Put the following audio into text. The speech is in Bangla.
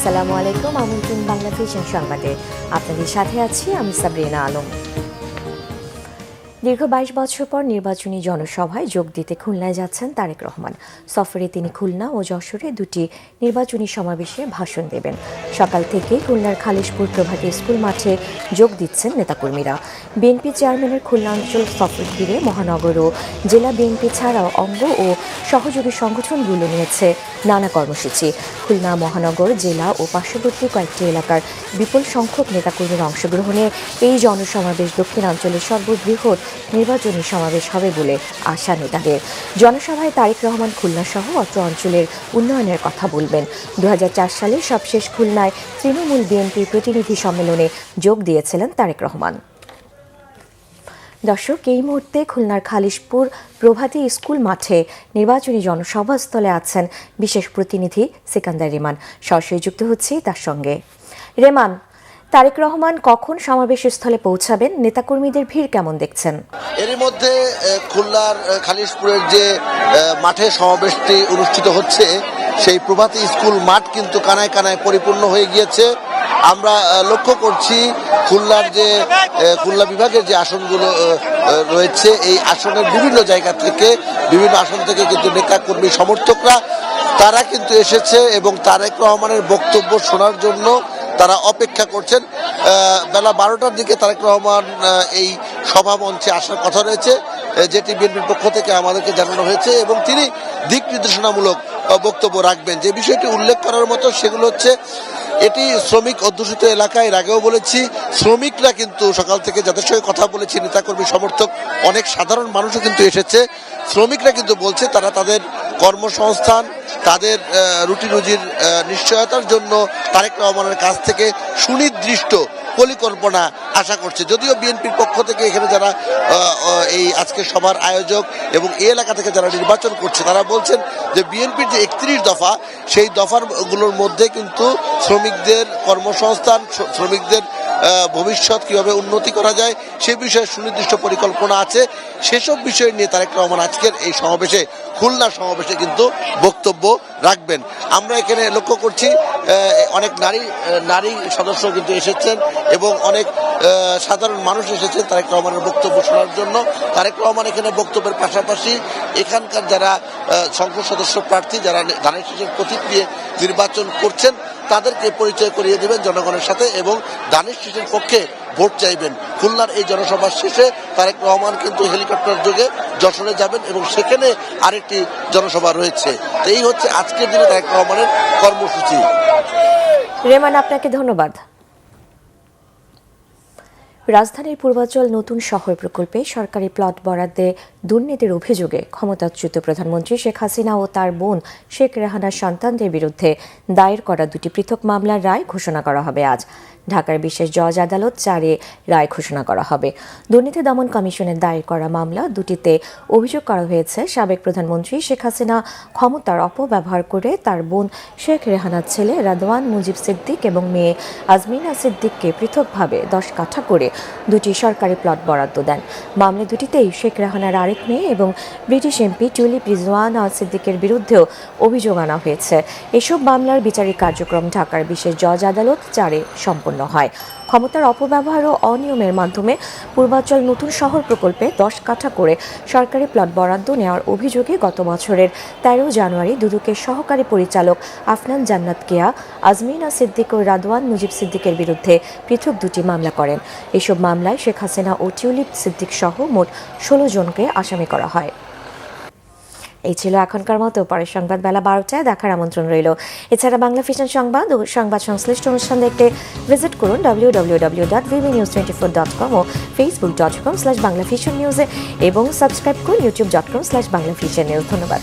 আসসালামু আলাইকুম, আমন্ত্রণ বাংলা ভিশন সংবাদে। আপনাদের সাথে আছি আমি সাবরিনা আলম। দীর্ঘ ২২ বছর পর নির্বাচনী জনসভায় যোগ দিতে খুলনায় যাচ্ছেন তারেক রহমান। সফরে তিনি খুলনা ও যশোরে দুটি নির্বাচনী সমাবেশে ভাষণ দেবেন। সকাল থেকেই খুলনার খালিশপুর প্রভাতী স্কুল মাঠে যোগ দিচ্ছেন নেতাকর্মীরা। বিএনপি চেয়ারম্যানের খুলনা অঞ্চল সফর ঘিরে মহানগর ও জেলা বিএনপি ছাড়াও অঙ্গ ও সহযোগী সংগঠনগুলো নিয়েছে নানা কর্মসূচি। খুলনা মহানগর, জেলা ও পার্শ্ববর্তী কয়েকটি এলাকার বিপুল সংখ্যক নেতাকর্মীর অংশগ্রহণে এই জনসমাবেশ দক্ষিণাঞ্চলের সর্ববৃহৎ নির্বাচনী সমাবেশ হবে বলে আশা নেতাদের। জনসভায় তারেক রহমান খুলনা সহ অত্র অঞ্চলের উন্নয়নের কথা বলবেন। ২০০৪ সালে সবশেষ খুলনায় তৃণমূল বিএনপির প্রতিনিধি সম্মেলনে যোগ দিয়েছিলেন তারেক রহমান। দর্শক, এই মুহূর্তে খুলনার খালিশপুর প্রভাতী স্কুল মাঠে নির্বাচনী জনসভাস্থলে আছেন বিশেষ প্রতিনিধি সিকান্দার রেমান। সরাসরি যুক্ত হচ্ছি তার সঙ্গে। রেমান, তারেক রহমান কখন সমাবেশস্থলে পৌঁছাবেন? নেতাকর্মীদের ভিড় কেমন দেখছেন? এরই মধ্যে খুলনার খালিশপুরের যে মাঠে সমাবেশটি অনুষ্ঠিত হচ্ছে, সেই প্রভাতী স্কুল মাঠ কিন্তু কানায় কানায় পরিপূর্ণ হয়ে গিয়েছে। আমরা লক্ষ্য করছি খুলনা বিভাগের যে আসনগুলো রয়েছে, এই আসনের বিভিন্ন জায়গা থেকে, বিভিন্ন আসন থেকে কিন্তু নেতাকর্মী সমর্থকরা তারা কিন্তু এসেছে এবং তারেক রহমানের বক্তব্য শোনার জন্য তারা অপেক্ষা করছেন। বেলা 12টার দিকে তারেক রহমান এই সভা মঞ্চে আসার কথা রয়েছে, যেটি বিএনপির পক্ষ থেকে আমাদেরকে জানানো হয়েছে, এবং তিনি দিক নির্দেশনামূলক বক্তব্য রাখবেন। যে বিষয়টি উল্লেখ করার মতো সেগুলো হচ্ছে, এটি শ্রমিক অধ্যুষিত এলাকায়। এর আগেও বলেছি, শ্রমিকরা কিন্তু সকাল থেকে যাদের সঙ্গে কথা বলেছি, নেতাকর্মী সমর্থক অনেক সাধারণ মানুষও কিন্তু এসেছে। শ্রমিকরা কিন্তু বলছে তারা তাদের কর্মসংস্থান, তাদের রুটি রুজির নিশ্চয়তার জন্য তারেক রহমানের কাছ থেকে সুনির্দিষ্ট পরিকল্পনা আশা করছে। যদিও বিএনপির পক্ষ থেকে এখানে যারা এই আজকের সভার আয়োজক এবং এই এলাকা থেকে যারা নির্বাচন করছে, তারা বলছেন যে বিএনপির যে 31 দফা, সেই দফাগুলোর মধ্যে কিন্তু শ্রমিকদের কর্মসংস্থান, শ্রমিকদের ভবিষ্যৎ কিভাবে উন্নতি করা যায় সে বিষয়ে সুনির্দিষ্ট পরিকল্পনা আছে। সেসব বিষয় নিয়ে তারেক রহমান আজকের এই সমাবেশে, খুলনা সমাবেশে কিন্তু বক্তব্য রাখবেন। আমরা এখানে লক্ষ্য করছি অনেক নারী সদস্য কিন্তু এসেছেন এবং অনেক সাধারণ মানুষ এসেছেন তারেক রহমানের বক্তব্য শোনার জন্য। তারেক রহমান এখানে বক্তব্যের পাশাপাশি এখানকার যারা সংসদ সদস্য প্রার্থী, যারা ধানের শীষের প্রতীক নিয়ে নির্বাচন করছেন, তাদেরকে পরিচয় করিয়ে দেবেন জনগণের সাথে এবং ধানের শীষের পক্ষে ভোট চাইবেন। খুলনার এই জনসভা শেষে তারেক রহমান কিন্তু হেলিকপ্টার যোগে যশোরে যাবেন এবং সেখানে আরেকটি জনসভা রয়েছে। এই হচ্ছে আজকের দিনে তারেক রহমানের কর্মসূচি। রেমান, আপনাকে ধন্যবাদ। রাজধানীর পূর্বাঞ্চল নতুন শহর প্রকল্পে সরকারি প্লট বরাদ্দে দুর্নীতির অভিযোগে ক্ষমতাচ্যুত প্রধানমন্ত্রী শেখ হাসিনা ও তার বোন শেখ রেহানার সন্তানদের বিরুদ্ধে দায়ের করা দুটি পৃথক মামলার রায় ঘোষণা করা হবে আজ। ঢাকার বিশেষ জজ আদালত 4-এ রায় ঘোষণা করা হবে। দুর্নীতি দমন কমিশনের দায়ের করা মামলা দুটিতে অভিযোগ করা হয়েছে, সাবেক প্রধানমন্ত্রী শেখ হাসিনা ক্ষমতার অপব্যবহার করে তার বোন শেখ রেহানার ছেলে রাদওয়ান মুজিব সিদ্দিক এবং মেয়ে আজমিনা সিদ্দিককে পৃথকভাবে 10 কাঠা করে দুটি সরকারি প্লট বরাদ্দ দেন। মামলা দুটিতেই শেখ রেহানার আরেক মেয়ে এবং ব্রিটিশ এমপি টিউলিপ রিজওয়ানা সিদ্দিকের বিরুদ্ধেও অভিযোগ আনা হয়েছে। এসব মামলার বিচারিক কার্যক্রম ঢাকার বিশেষ জজ আদালত 4-এ সম্পন্ন হয়। ক্ষমতার অপব্যবহার ও অনিয়মের মাধ্যমে পূর্বাঞ্চল নতুন শহর প্রকল্পে 10 কাঠা করে সরকারি প্লট বরাদ্দ নেওয়ার অভিযোগে গত বছরের 13 জানুয়ারি দুদকের সহকারী পরিচালক আফনান জান্নাত কেয়া আজমিনা সিদ্দিক ও রাদওয়ান মুজিব সিদ্দিকের বিরুদ্ধে পৃথক দুটি মামলা করেন। এসব মামলায় শেখ হাসিনা ও টিউলিপ সিদ্দিক সহ মোট 16 জনকে আসামি করা হয়। এই ছিল এখনকার মতো। পরের সংবাদ বেলা 12টায় দেখার আমন্ত্রণ রইল। এছাড়া বাংলা ভিশন সংবাদ ও সংবাদ সংশ্লিষ্ট অনুষ্ঠান দেখতে ভিজিট করুন www.vbnews24.com ও facebook.com/banglavisionnews এবং সাবস্ক্রাইব করুন youtube.com/banglavisionnews। ধন্যবাদ।